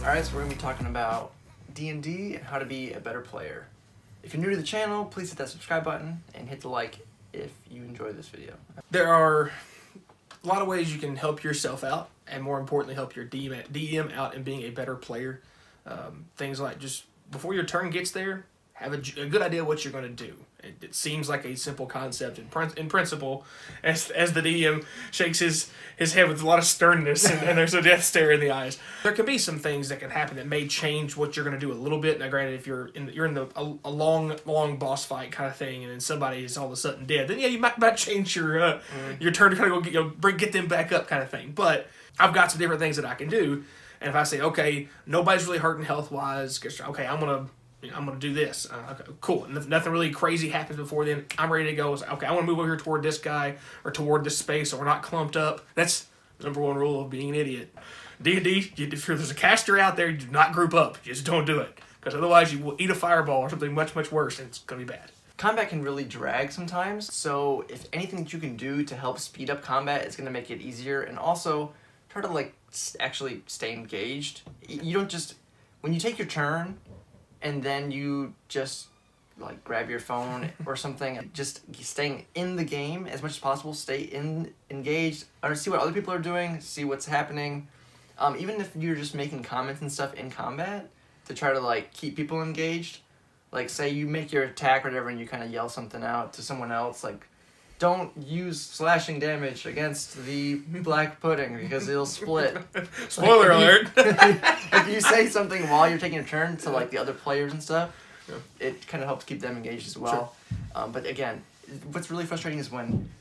Alright, so we're going to be talking about D&D and how to be a better player. If you're new to the channel, please hit that subscribe button and hit the like if you enjoy this video. There are a lot of ways you can help yourself out, and more importantly, help your DM out in being a better player. Things like just before your turn gets there, have a good idea what you're going to do. It seems like a simple concept in principle, as the DM shakes his head with a lot of sternness and there's a death stare in the eyes. There can be some things that can happen that may change what you're going to do a little bit. Now, granted, if you're in a long boss fight kind of thing, and then somebody is all of a sudden dead, then yeah, you might change your turn to kind of go get them back up kind of thing. But I've got some different things that I can do, and if I say, okay, nobody's really hurting health wise, okay, I'm gonna do this. Okay, cool. And if nothing really crazy happens before then, I'm ready to go. It's like, okay, I want to move over here toward this guy or toward this space, so we're not clumped up. That's the #1 rule of being an idiot. D&D, if there's a caster out there, do not group up. Just don't do it, because otherwise you will eat a fireball or something much worse, and it's going to be bad. Combat can really drag sometimes, so if anything that you can do to help speed up combat is going to make it easier, and also try to actually stay engaged. You don't just, when you take your turn and then you just grab your phone or something, just staying in the game as much as possible, stay engaged, see what other people are doing, see what's happening. Even if you're just making comments and stuff in combat to try to keep people engaged. Say you make your attack or whatever and you kind of yell something out to someone else, don't use slashing damage against the black pudding because it'll split. Spoiler alert! If you say something while you're taking a turn to the other players and stuff, it kind of helps keep them engaged as well. Sure. But again, what's really frustrating is when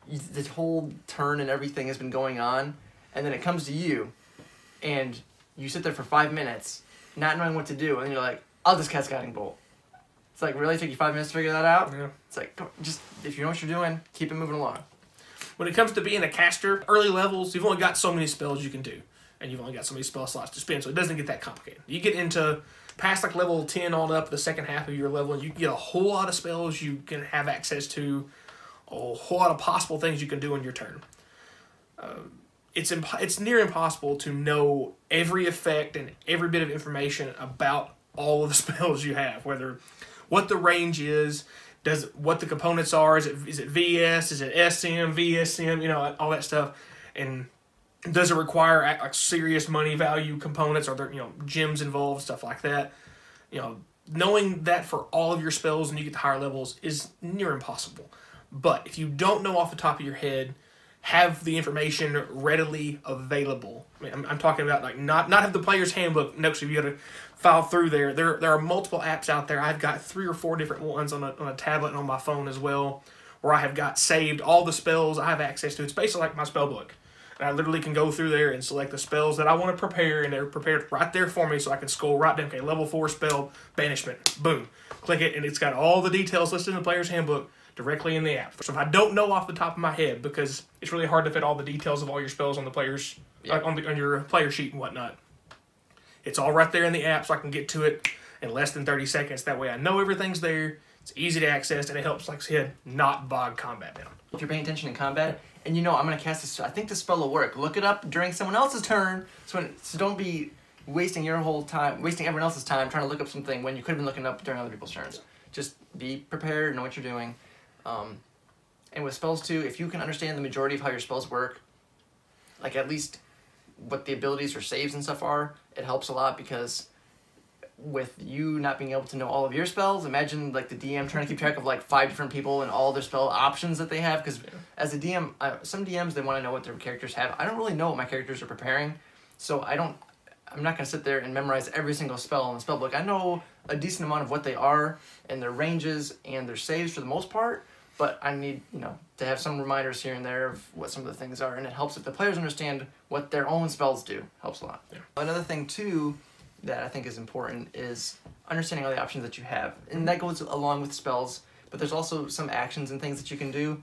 the whole turn and everything has been going on, and then it comes to you, and you sit there for 5 minutes not knowing what to do, and you're like, I'll just cast Guiding Bolt. It's really take you 5 minutes to figure that out? Yeah. It's just, if you know what you're doing, keep it moving along. When it comes to being a caster, early levels, you've only got so many spells you can do. And you've only got so many spell slots to spend, so it doesn't get that complicated. You get into past level 10 all up, the second half of your level, and you get a whole lot of spells you can have access to, a whole lot of possible things you can do in your turn. It's near impossible to know every effect and every bit of information about all of the spells you have, what the range is, what the components are, is it VS, is it SM, VSM, all that stuff, and does it require serious money value components? Are there gems involved, stuff like that? Knowing that for all of your spells when you get to higher levels is near impossible. But if you don't know off the top of your head, have the information readily available. I mean, I'm talking about not have the player's handbook notes. If you got to file through there. There are multiple apps out there. I've got 3 or 4 different ones on a tablet and on my phone as well, where I have got saved all the spells I have access to. It's basically like my spell book. And I literally can go through there and select the spells that I want to prepare, and they're prepared right there for me, so I can scroll right down. Okay, level 4 spell, banishment. Boom. Click it, and it's got all the details listed in the player's handbook directly in the app. So if I don't know off the top of my head, because it's really hard to fit all the details of all your spells on the player's on your player sheet and whatnot, it's all right there in the app, so I can get to it in less than 30 seconds. That way I know everything's there, it's easy to access, and it helps, like I said, not bog combat down. If you're paying attention in combat, and I'm going to cast this, I think this spell will work, look it up during someone else's turn, so don't be wasting your whole time, wasting everyone else's time trying to look up something when you could have been looking up during other people's turns. Just be prepared, know what you're doing. And with spells too, if you can understand the majority of how your spells work, at least what the abilities or saves and stuff are, it helps a lot, because with you not being able to know all of your spells, imagine the DM trying to keep track of 5 different people and all their spell options that they have, because as a DM, some DMs, they want to know what their characters have. I don't really know what my characters are preparing, so I'm not going to sit there and memorize every single spell in the spell book. I know a decent amount of what they are and their ranges and their saves for the most part, but I need, to have some reminders here and there of what some of the things are, and it helps if the players understand what their own spells do. Helps a lot. Yeah. Another thing, too, that I think is important is understanding all the options that you have. And that goes along with spells, but there's also some actions and things that you can do.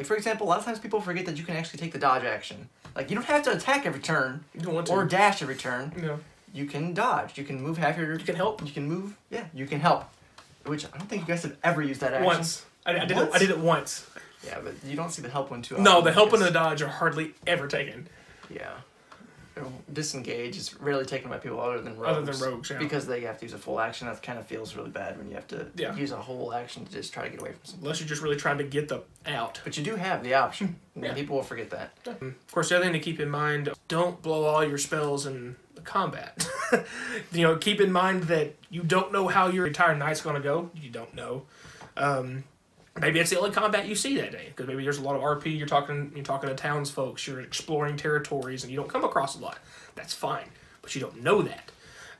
For example, a lot of times people forget that you can actually take the dodge action. You don't have to attack every turn, you don't want to. Or dash every turn. Yeah. You can dodge. You can move half your... You can help. You can move. Yeah, you can help. Which I don't think you guys have ever used that action. Once. I did it once. Yeah, but you don't see the help one too often. No, the help and the dodge are hardly ever taken. Yeah. disengage is rarely taken by people other than rogues. Yeah. Because they have to use a full action. That kind of feels really bad when you have to use a whole action to just try to get away from something. Unless you're just really trying to get the out. But you do have the option. People will forget that. Of course, the other thing to keep in mind, don't blow all your spells in the combat. Keep in mind that you don't know how your entire night's going to go. You don't know. Maybe it's the only combat you see that day, because maybe there's a lot of RP. You're talking to townsfolk. You're exploring territories, and you don't come across a lot. That's fine, but you don't know that.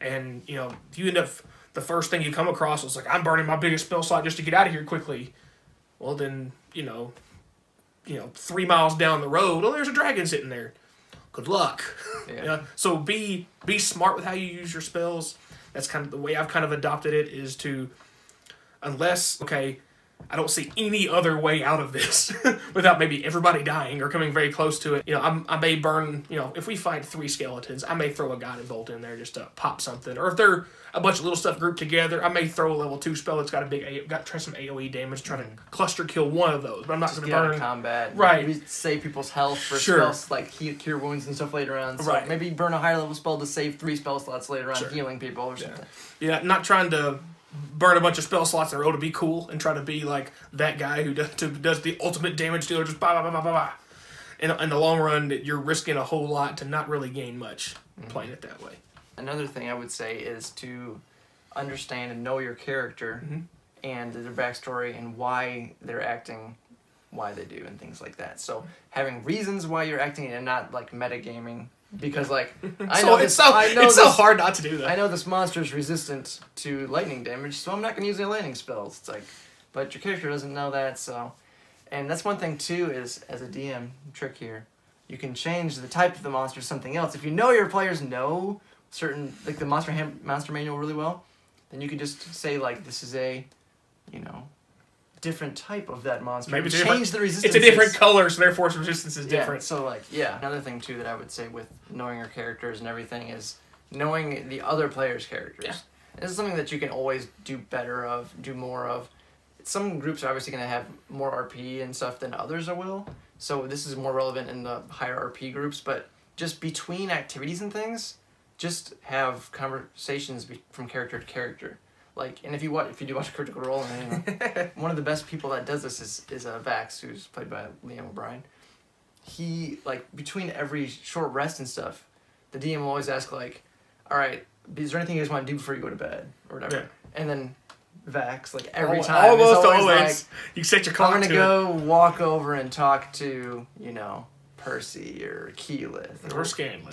And if you end up the first thing you come across is like, I'm burning my biggest spell slot just to get out of here quickly. Well, then 3 miles down the road, there's a dragon sitting there. Good luck. Yeah. So be smart with how you use your spells. That's kind of the way I've kind of adopted it, is to, unless I don't see any other way out of this without maybe everybody dying or coming very close to it. I may burn, if we fight 3 skeletons, I may throw a guiding bolt in there just to pop something. Or if they're a bunch of little stuff grouped together, I may throw a level 2 spell that's got try some AoE damage, try to cluster kill one of those. But I'm not going to burn. Out of combat. Right. Save people's health for spells like cure wounds and stuff later on. So maybe burn a higher level spell to save 3 spell slots later on, healing people or something. Yeah, not trying to burn a bunch of spell slots in a row to be cool and try to be like that guy who does the ultimate damage dealer, just bah, bah, bah, bah, bah, bah. In the long run, you're risking a whole lot to not really gain much playing it that way. Another thing I would say is to understand and know your character and their backstory and why they're acting why they do and things like that. So having reasons why you're acting and not like metagaming. Because it's so hard not to do that. I know this monster is resistant to lightning damage, so I'm not going to use any lightning spells. It's like, but your character doesn't know that, so. And that's one thing too, is as a DM trick here, you can change the type of the monster to something else. If you know your players know certain, like the monster manual really well, then you can just say like, this is a, different type of that monster. Maybe change the resistance. It's a different color, so therefore its resistance is different. So another thing too that I would say with knowing your characters and everything is knowing the other players' characters. Yeah. This is something that you can always do better of, do more of. Some groups are obviously going to have more RP and stuff than others will. So this is more relevant in the higher RP groups, but just between activities and things, just have conversations from character to character. And if you do watch Critical Role, one of the best people that does this is Vax, who's played by Liam O'Brien. He, between every short rest and stuff, the DM will always ask, all right, is there anything you guys want to do before you go to bed? Or whatever. Yeah. And then Vax, every time, almost always, you set your clock I'm going to go walk over and talk to, Percy or Keyleth. Or Scanlan.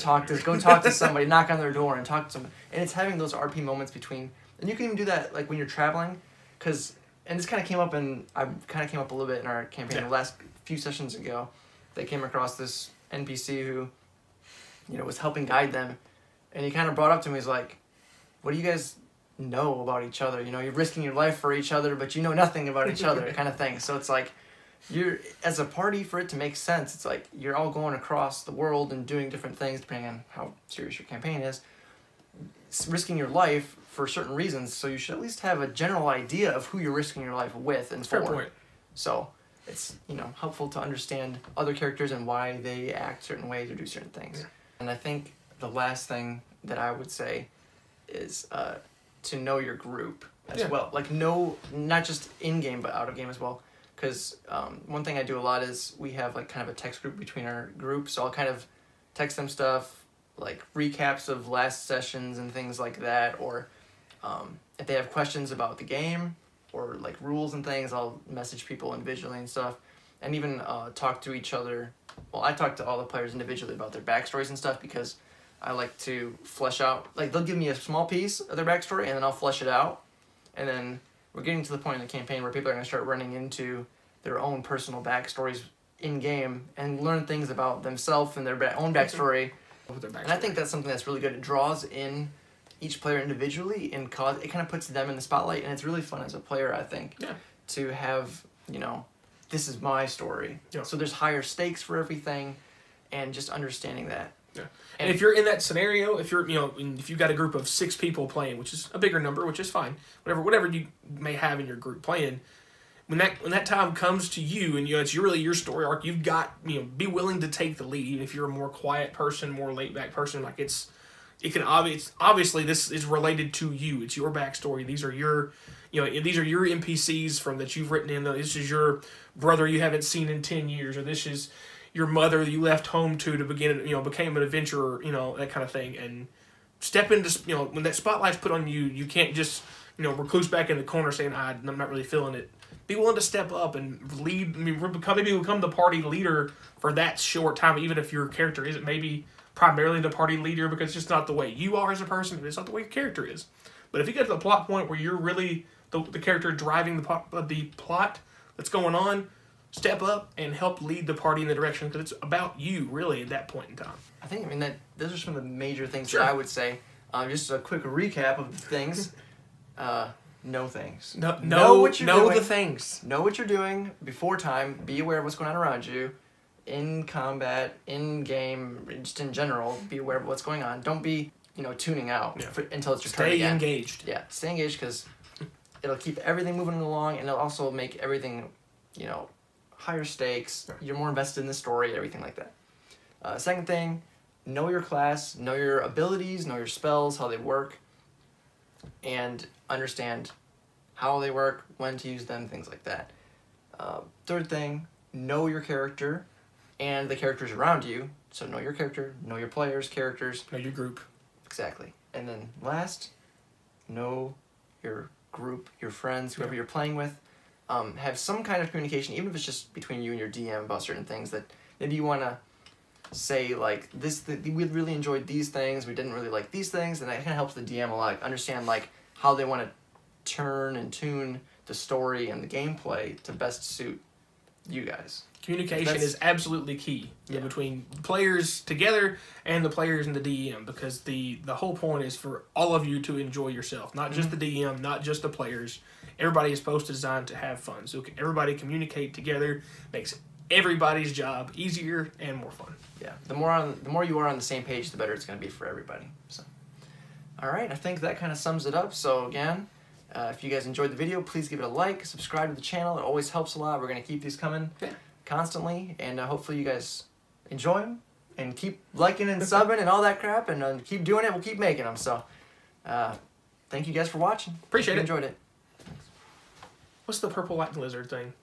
Go talk to somebody, knock on their door and talk to somebody. And it's having those RP moments between... And you can even do that when you're traveling, and this kind of came up a little bit in our campaign the last few sessions ago. They came across this NPC who, was helping guide them, and he kind of brought up to me, he's like, what do you guys know about each other? You're risking your life for each other, but you know nothing about each other kind of thing. So it's like, you're, as a party, for it to make sense, it's like you're all going across the world and doing different things depending on how serious your campaign is, risking your life for certain reasons, so you should at least have a general idea of who you're risking your life with and for. Fair point. So it's helpful to understand other characters and why they act certain ways or do certain things. Yeah. And I think the last thing that I would say is to know your group as well. Not just in game but out of game as well. Because one thing I do a lot is we have kind of a text group between our groups, so I'll kind of text them stuff recaps of last sessions and things like that, or if they have questions about the game or rules and things, I'll message people individually and stuff, and even talk to each other. Well, I talk to all the players individually about their backstories and stuff because I like to flesh out. They'll give me a small piece of their backstory and then I'll flesh it out, and then we're getting to the point in the campaign where people are going to start running into their own personal backstories in game and learn things about themselves and their own backstory. And I think that's something that's really good. It draws in each player individually and it kind of puts them in the spotlight, and it's really fun as a player, I think, to have, this is my story. Yeah. So there's higher stakes for everything, and just understanding that. Yeah. And if you're in that scenario, if you've got a group of 6 people playing, which is a bigger number, which is fine, whatever you may have in your group playing, when that time comes to you, and it's really your story arc, you've got, be willing to take the lead. Even if you're a more quiet person, more laid back person, like obviously this is related to you. It's your backstory. These are your these are your NPCs from that you've written in. This is your brother you haven't seen in 10 years, or this is your mother that you left home to begin, became an adventurer, that kind of thing. And step into, when that spotlight's put on you, you can't just, recluse back in the corner saying, I'm not really feeling it. Be willing to step up and lead. Maybe become the party leader for that short time, even if your character isn't maybe primarily the party leader, because it's just not the way you are as a person. It's not the way your character is. But if you get to the plot point where you're really the character driving the plot that's going on, step up and help lead the party in the direction, because it's about you, really, at that point in time. I think, those are some of the major things Sure. that I would say. Just a quick recap of the things. Know things. Know what you're doing. The things. Know what you're doing before time. Be aware of what's going on around you. In combat, in game, just in general, be aware of what's going on. Don't be, tuning out until it's your turn again. Stay engaged. Yeah, stay engaged, because it'll keep everything moving along, and it'll also make everything, higher stakes. You're more invested in the story, everything like that. Second thing, know your class, know your abilities, know your spells, how they work, and understand how they work, when to use them, things like that. Third thing, know your character and the characters around you. So know your character, know your players' characters. Know your group. Exactly. And then last, know your group, your friends, whoever you're playing with. Have some kind of communication, even if it's just between you and your DM about certain things that maybe you want to say, like, we really enjoyed these things, we didn't really like these things, and that kind of helps the DM a lot understand, like, how they want to turn and tune the story and the gameplay to best suit you guys. Communication is absolutely key between players together and the players and the DM, because the whole point is for all of you to enjoy yourself, not just the DM, not just the players. Everybody is supposed to design to have fun. So everybody communicate together makes everybody's job easier and more fun. Yeah, the more you are on the same page, the better it's going to be for everybody. So, all right, I think that kind of sums it up. So again, if you guys enjoyed the video, please give it a like, subscribe to the channel. It always helps a lot. We're going to keep these coming constantly, and hopefully you guys enjoy them and keep liking and subbing and all that crap, and keep doing it. We'll keep making them. So, thank you guys for watching. Appreciate it. Enjoyed it. What's the purple lightning lizard thing?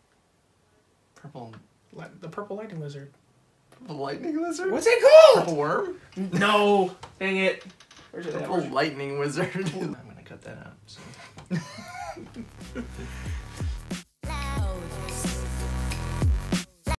The purple lightning lizard. Purple lightning lizard? What's it called? Purple worm? No. Dang it. Where's it at? Purple lightning wizard. I'm gonna cut that out. So.